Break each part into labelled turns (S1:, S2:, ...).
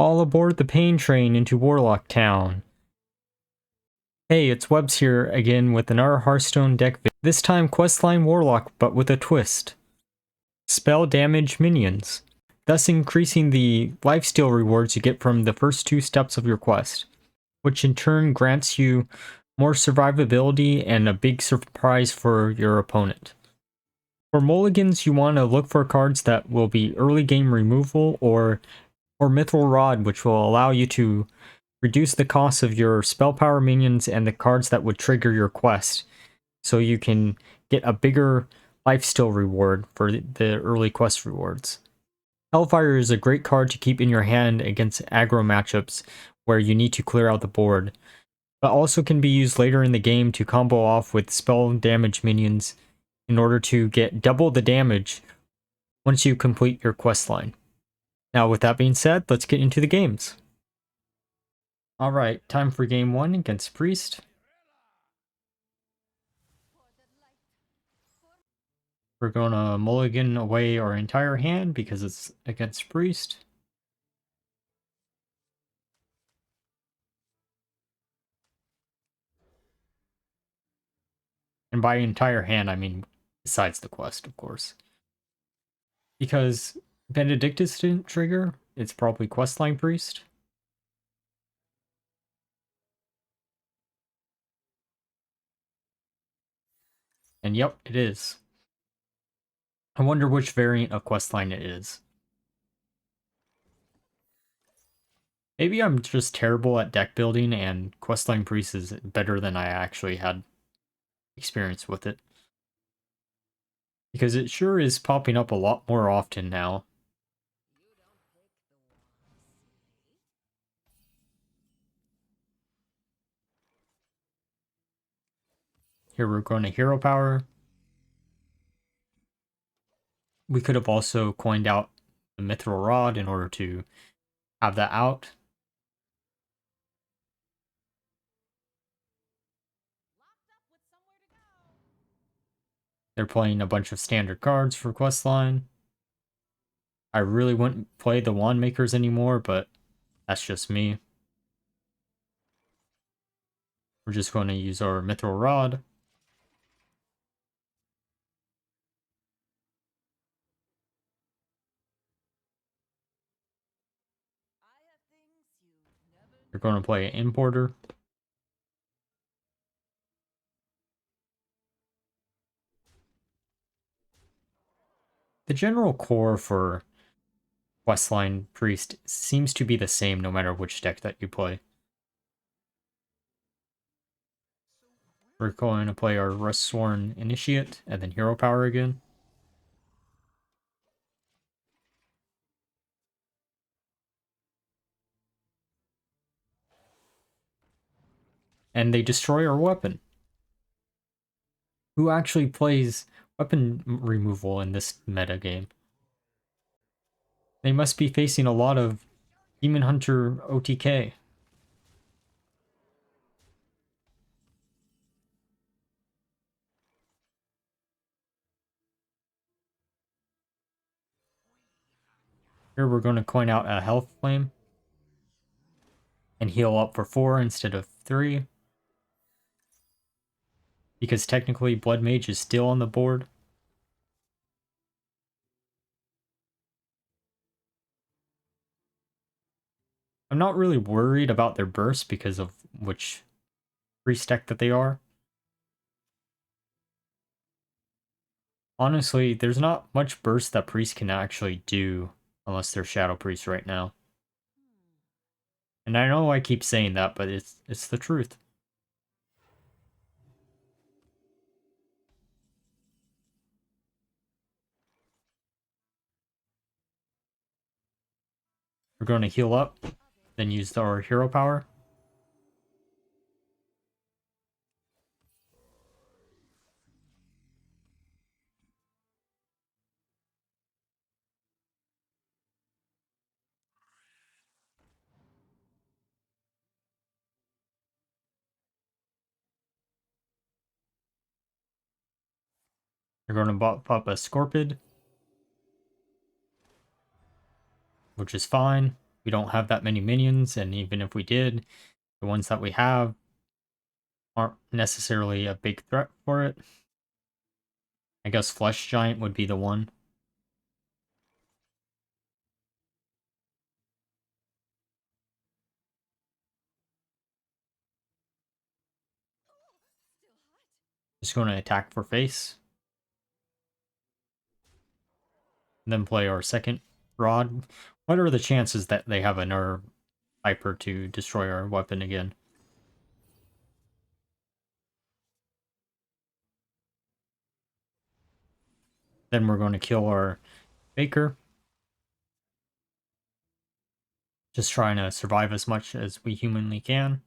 S1: All aboard the pain train into Warlock Town. Hey, it's Webz here again with another Hearthstone deck video. This time Questline Warlock, but with a twist. Spell damage minions, thus increasing the lifesteal rewards you get from the first 2 steps of your quest, which in turn grants you more survivability and a big surprise for your opponent. For mulligans, you want to look for cards that will be early game removal or Mithril Rod, which will allow you to reduce the cost of your spell power minions and the cards that would trigger your quest, so you can get a bigger lifesteal reward for the early quest rewards. Hellfire is a great card to keep in your hand against aggro matchups where you need to clear out the board, but also can be used later in the game to combo off with spell damage minions in order to get double the damage once you complete your quest line. Now, with that being said, let's get into the games. Alright, time for game 1 against Priest. We're going to mulligan away our entire hand because it's against Priest. And by entire hand, I mean besides the quest, of course. Because Benedictus didn't trigger, it's probably Questline Priest. And yep, it is. I wonder which variant of Questline it is. Maybe I'm just terrible at deck building and Questline Priest is better than I actually had experience with it. Because it sure is popping up a lot more often now. Here we're going to hero power. We could have also coined out the Mithril Rod in order to have that out. They're playing a bunch of standard cards for Questline. I really wouldn't play the Wand Makers anymore, but that's just me. We're just going to use our Mithril Rod. We're going to play an Importer. The general core for Questline Priest seems to be the same no matter which deck that you play. We're going to play our Rustsworn Initiate and then Hero Power again. And they destroy our weapon. Who actually plays weapon removal in this meta game? They must be facing a lot of Demon Hunter OTK. Here we're going to coin out a Health Flame and heal up for 4 instead of 3. Because technically Blood Mage is still on the board. I'm not really worried about their burst because of which priest deck that they are. Honestly, there's not much burst that priest can actually do unless they're Shadow Priest right now. And I know I keep saying that, but it's the truth. We're going to heal up, then use our hero power. We're going to pop a Scorpid, which is fine. We don't have that many minions, and even if we did, the ones that we have aren't necessarily a big threat for it. I guess Flesh Giant would be the one. Just going to attack for face. Then play our second rod. What are the chances that they have a nerf Viper to destroy our weapon again? Then we're going to kill our Baker. Just trying to survive as much as we humanly can.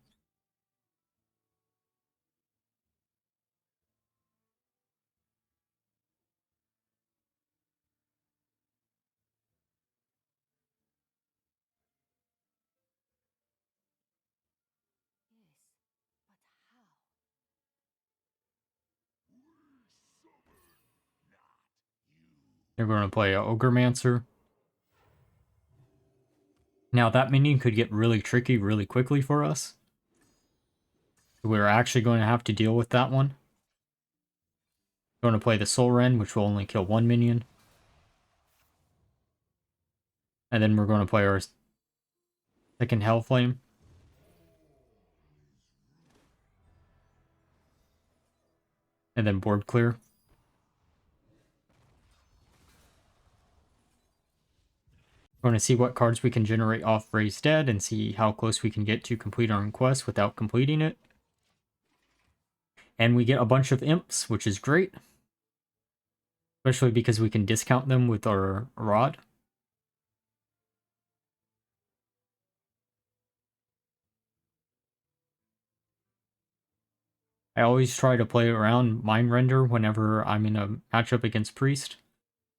S1: They're going to play a Ogremancer. Now that minion could get really tricky really quickly for us. We're actually going to have to deal with that one. Going to play the Soul Rend, which will only kill one minion. And then we're going to play our second Hellflame. And then board clear. We're going to see what cards we can generate off Raised Dead and see how close we can get to complete our quest without completing it. And we get a bunch of imps, which is great. Especially because we can discount them with our rod. I always try to play around Mind Render whenever I'm in a matchup against Priest,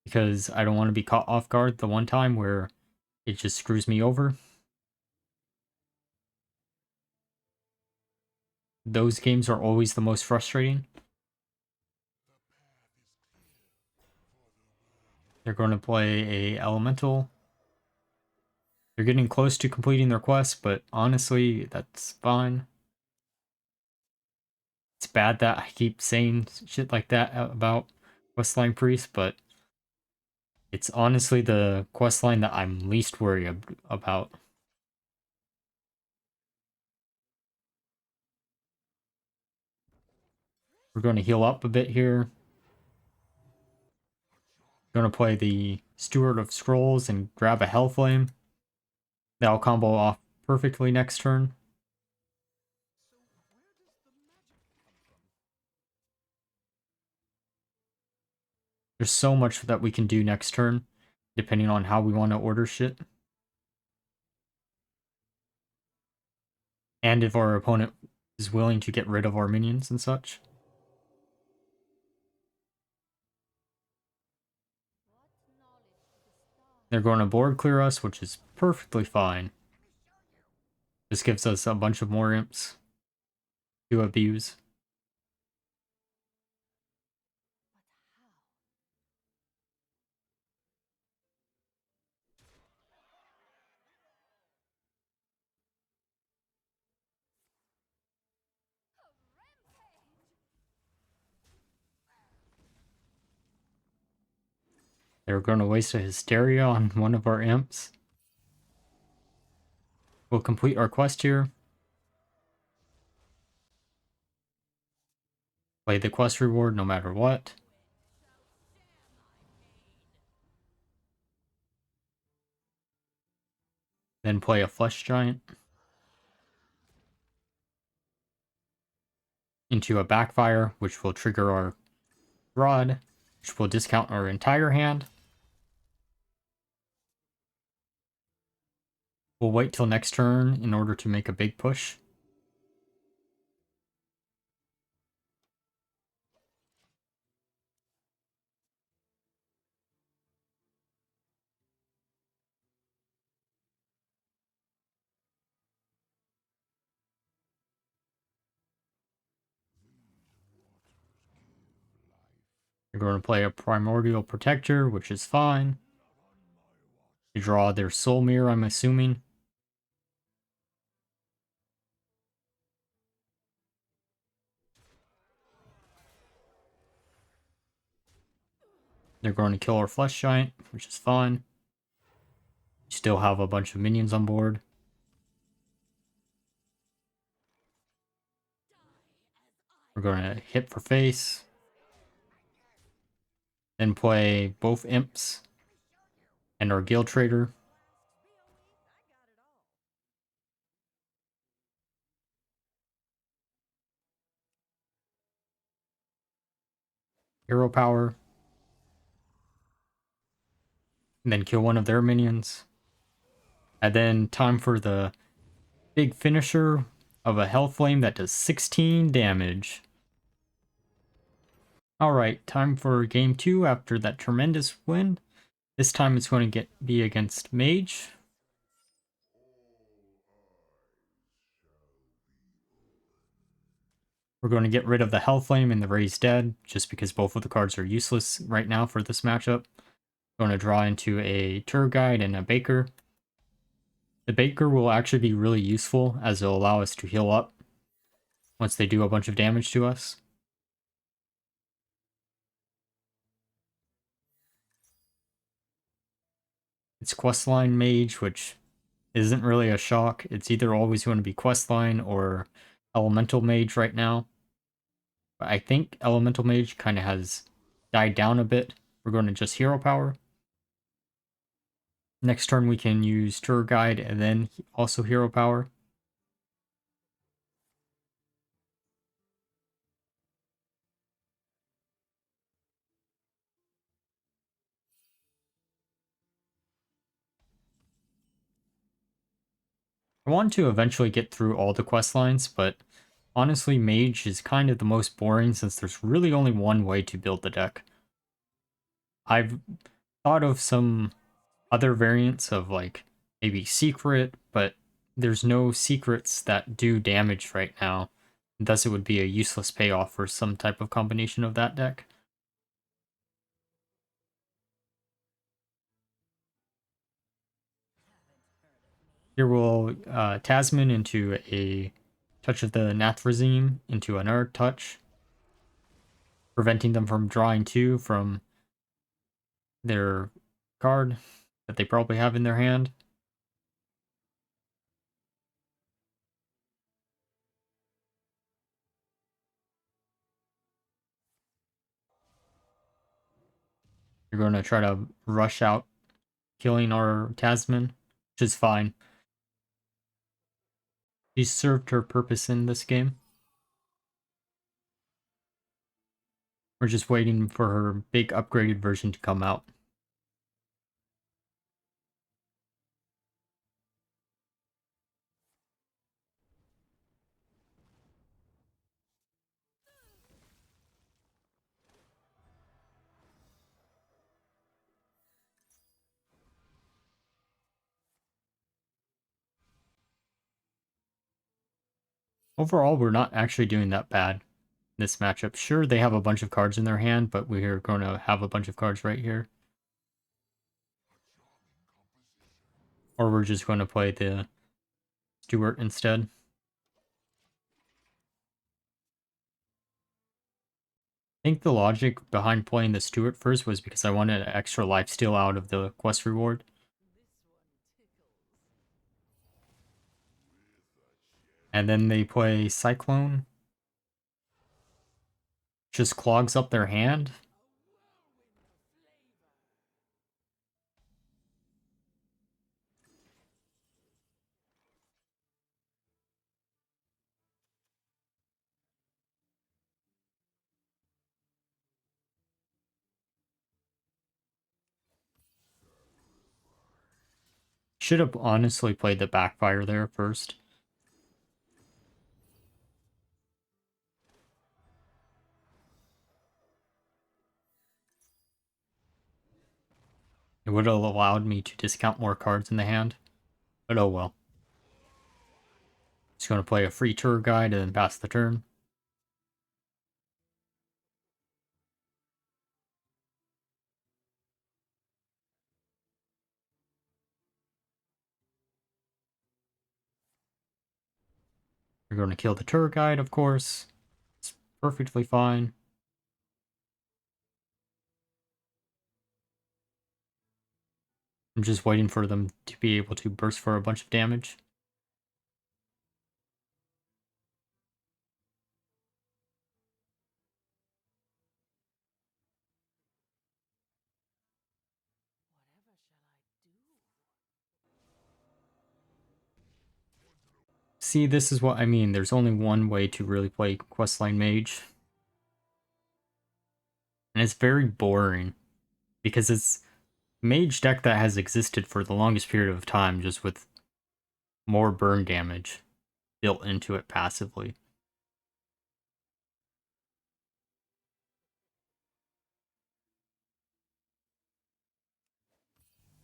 S1: because I don't want to be caught off guard the one time where it just screws me over. Those games are always the most frustrating. They're going to play a Elemental. They're getting close to completing their quest, but honestly, that's fine. It's bad that I keep saying shit like that about Questline Priest, but it's honestly the questline that I'm least worried about. We're going to heal up a bit here. Going to play the Steward of Scrolls and grab a Hellflame. That'll combo off perfectly next turn. There's so much that we can do next turn, depending on how we want to order shit. And if our opponent is willing to get rid of our minions and such. They're going to board clear us, which is perfectly fine. This gives us a bunch of more imps to abuse. They're going to waste a Hysteria on one of our imps. We'll complete our quest here. Play the quest reward no matter what. Then play a Flesh Giant into a Backfire, which will trigger our Rod, which will discount our entire hand. We'll wait till next turn in order to make a big push. You're going to play a Primordial Protector, which is fine. You draw their Soul Mirror, I'm assuming. They're going to kill our Flesh Giant, which is fine. Still have a bunch of minions on board. We're going to hit for face. Then play both Imps and our Guild Trader. Hero Power. And then kill one of their minions. And then time for the big finisher of a Hellflame that does 16 damage. Alright, time for game 2 after that tremendous win. This time it's going to be against Mage. We're going to get rid of the Hellflame and the Raised Dead, just because both of the cards are useless right now for this matchup. Going to draw into a Tour Guide and a Baker. The Baker will actually be really useful, as it'll allow us to heal up once they do a bunch of damage to us. It's Questline Mage, which isn't really a shock. It's either always going to be Questline or Elemental Mage right now. But I think Elemental Mage kind of has died down a bit. We're going to just Hero Power. Next turn we can use Tour Guide and then also Hero Power. I want to eventually get through all the quest lines, but honestly Mage is kind of the most boring since there's really only one way to build the deck. I've thought of some other variants of like maybe Secret, but there's no secrets that do damage right now. Thus it would be a useless payoff for some type of combination of that deck. Here we'll Tasman into a Touch of the Nathrazim into another touch, preventing them from drawing 2 from their card that they probably have in their hand. You're going to try to rush out, killing our Tasman, which is fine. She served her purpose in this game. We're just waiting for her big upgraded version to come out. Overall, we're not actually doing that bad in this matchup. Sure, they have a bunch of cards in their hand, but we're going to have a bunch of cards right here. Or we're just going to play the Stewart instead. I think the logic behind playing the Stewart first was because I wanted an extra lifesteal out of the quest reward. And then they play Cyclone. Just clogs up their hand. Should have honestly played the Backfire there first. It would have allowed me to discount more cards in the hand. But oh well. Just going to play a free Tour Guide and then pass the turn. You're going to kill the Tour Guide, of course. It's perfectly fine. I'm just waiting for them to be able to burst for a bunch of damage. See, this is what I mean. There's only one way to really play Questline Mage. And it's very boring. Because it's a mage deck that has existed for the longest period of time, just with more burn damage built into it passively.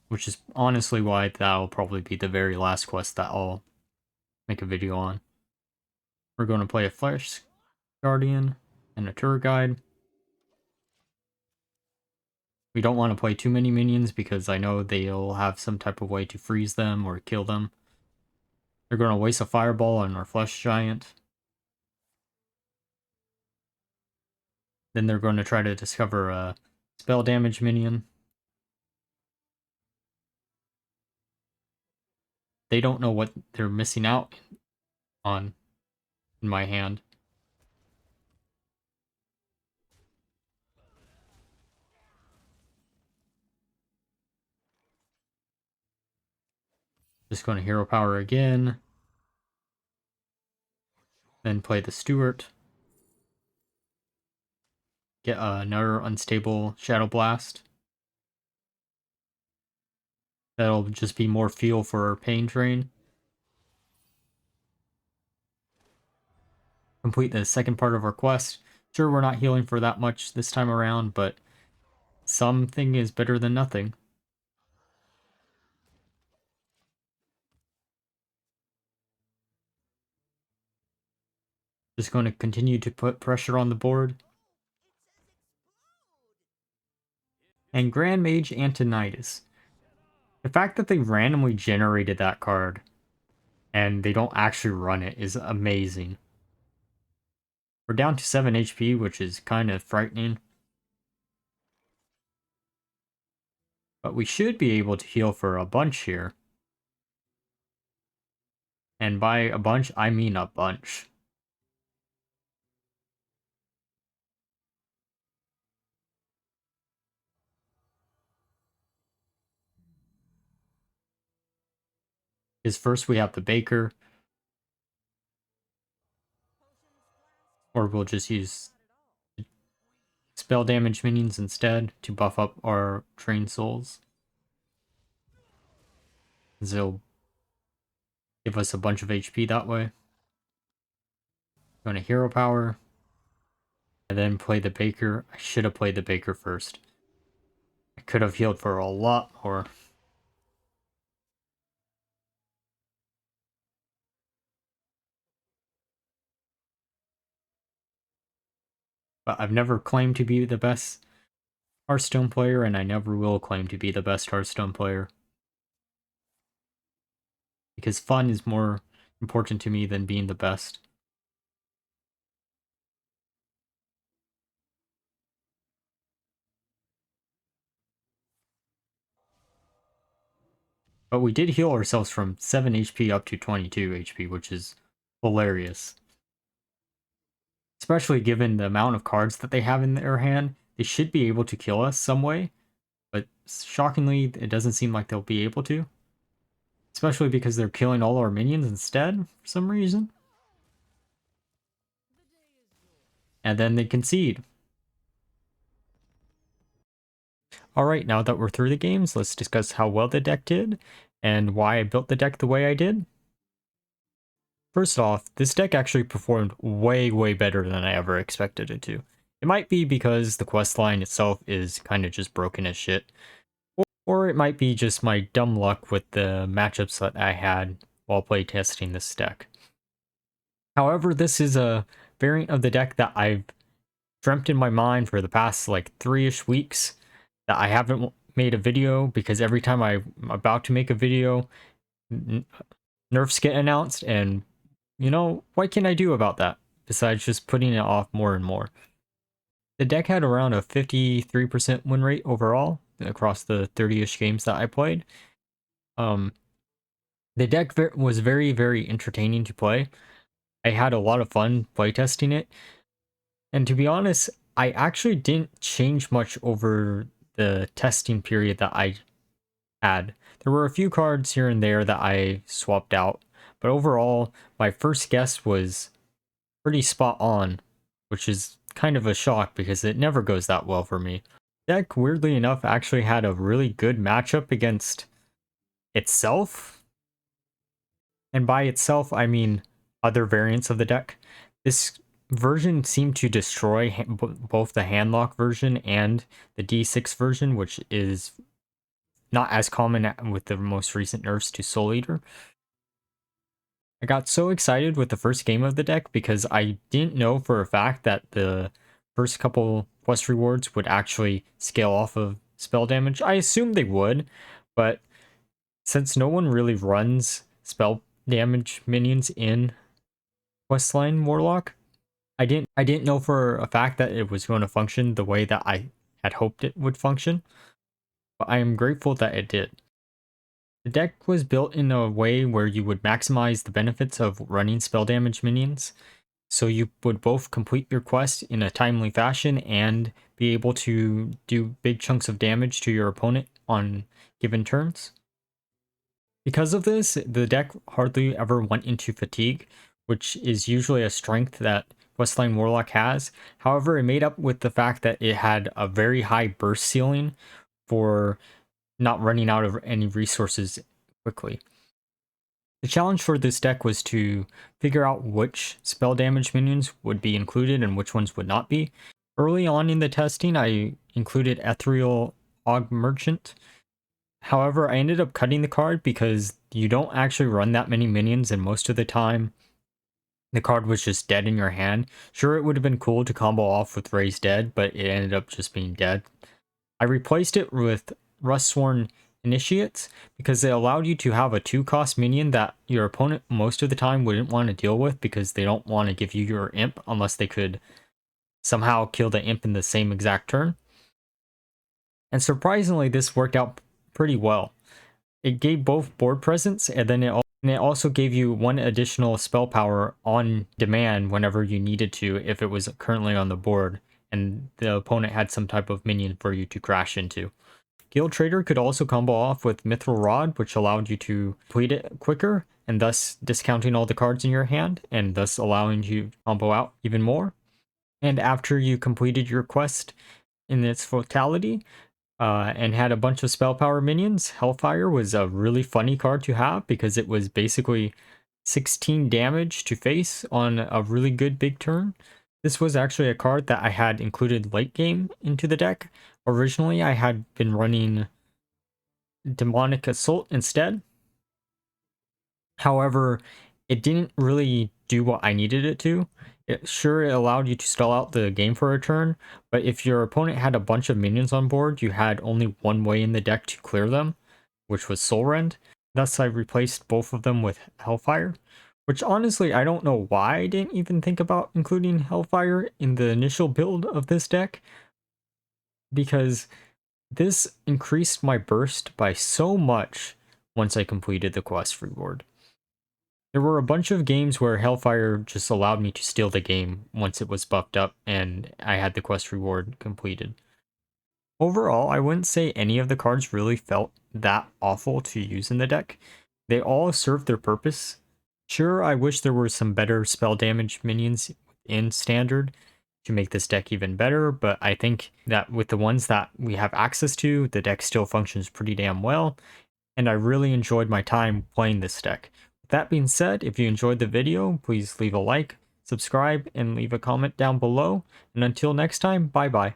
S1: Which is honestly why that'll probably be the very last quest that I'll make a video on. We're going to play a Flesh Guardian and a Tour Guide. We don't want to play too many minions because I know they'll have some type of way to freeze them or kill them. They're going to waste a Fireball on our Flesh Giant. Then they're going to try to discover a spell damage minion. They don't know what they're missing out on in my hand. Just going to hero power again. Then play the Steward. Get another unstable Shadow Blast. That'll just be more fuel for our pain train. Complete the second part of our quest. Sure, we're not healing for that much this time around, but something is better than nothing. Just going to continue to put pressure on the board. And Grand Mage Antonidas. The fact that they randomly generated that card and they don't actually run it is amazing. We're down to 7 HP, which is kind of frightening. But we should be able to heal for a bunch here. And by a bunch, I mean a bunch. Because first we have the Baker. Or we'll just use spell damage minions instead to buff up our trained souls. They'll give us a bunch of HP that way. Going to hero power. And then play the Baker. I should have played the Baker first. I could have healed for a lot more. But I've never claimed to be the best Hearthstone player, and I never will claim to be the best Hearthstone player. Because fun is more important to me than being the best. But we did heal ourselves from 7 HP up to 22 HP, which is hilarious. Especially given the amount of cards that they have in their hand, they should be able to kill us some way. But shockingly, it doesn't seem like they'll be able to. Especially because they're killing all our minions instead, for some reason. And then they concede. Alright, now that we're through the games, let's discuss how well the deck did, and why I built the deck the way I did. First off, this deck actually performed way better than I ever expected it to. It might be because the quest line itself is kind of just broken as shit, or it might be just my dumb luck with the matchups that I had while playtesting this deck. However, this is a variant of the deck that I've dreamt in my mind for the past like 3-ish weeks that I haven't made a video, because every time I'm about to make a video, nerfs get announced, and you know, what can I do about that besides just putting it off more and more? The deck had around a 53% win rate overall across the 30-ish games that I played, The deck was very, very entertaining to play. I had a lot of fun playtesting it. And to be honest, I actually didn't change much over the testing period that I had. There were a few cards here and there that I swapped out, but overall, my first guess was pretty spot on, which is kind of a shock because it never goes that well for me. Deck, weirdly enough, actually had a really good matchup against itself. And by itself, I mean other variants of the deck. This version seemed to destroy both the handlock version and the D6 version, which is not as common with the most recent nerfs to Soul Eater. I got so excited with the first game of the deck because I didn't know for a fact that the first couple quest rewards would actually scale off of spell damage. I assumed they would, but since no one really runs spell damage minions in Questline Warlock, I didn't know for a fact that it was going to function the way that I had hoped it would function, but I am grateful that it did. The deck was built in a way where you would maximize the benefits of running spell damage minions, so you would both complete your quest in a timely fashion and be able to do big chunks of damage to your opponent on given turns. Because of this, the deck hardly ever went into fatigue, which is usually a strength that Questline Warlock has. However, it made up with the fact that it had a very high burst ceiling for not running out of any resources quickly. The challenge for this deck was to figure out which spell damage minions would be included and which ones would not be. Early on in the testing, I included Ethereal Og Merchant. However, I ended up cutting the card because you don't actually run that many minions, and most of the time, the card was just dead in your hand. Sure, it would have been cool to combo off with Raise Dead, but it ended up just being dead. I replaced it with Rustsworn Initiates because it allowed you to have a 2-cost minion that your opponent most of the time wouldn't want to deal with because they don't want to give you your imp unless they could somehow kill the imp in the same exact turn. And surprisingly, this worked out pretty well. It gave both board presence, and then it also gave you 1 additional spell power on demand whenever you needed to if it was currently on the board and the opponent had some type of minion for you to crash into. Guild Trader could also combo off with Mithril Rod, which allowed you to complete it quicker, and thus discounting all the cards in your hand, and thus allowing you to combo out even more. And after you completed your quest in its totality, and had a bunch of spell power minions, Hellfire was a really funny card to have because it was basically 16 damage to face on a really good big turn. This was actually a card that I had included late game into the deck. Originally, I had been running Demonic Assault instead. However, it didn't really do what I needed it to. It allowed you to stall out the game for a turn, but if your opponent had a bunch of minions on board, you had only one way in the deck to clear them, which was Soul Rend. Thus, I replaced both of them with Hellfire, which honestly, I don't know why I didn't even think about including Hellfire in the initial build of this deck, because this increased my burst by so much once I completed the quest reward. There were a bunch of games where Hellfire just allowed me to steal the game once it was buffed up and I had the quest reward completed. Overall, I wouldn't say any of the cards really felt that awful to use in the deck. They all served their purpose. Sure, I wish there were some better spell damage minions in Standard to make this deck even better, but I think that with the ones that we have access to, the deck still functions pretty damn well, and I really enjoyed my time playing this deck. That being said, if you enjoyed the video, please leave a like, subscribe, and leave a comment down below. And until next time, bye bye.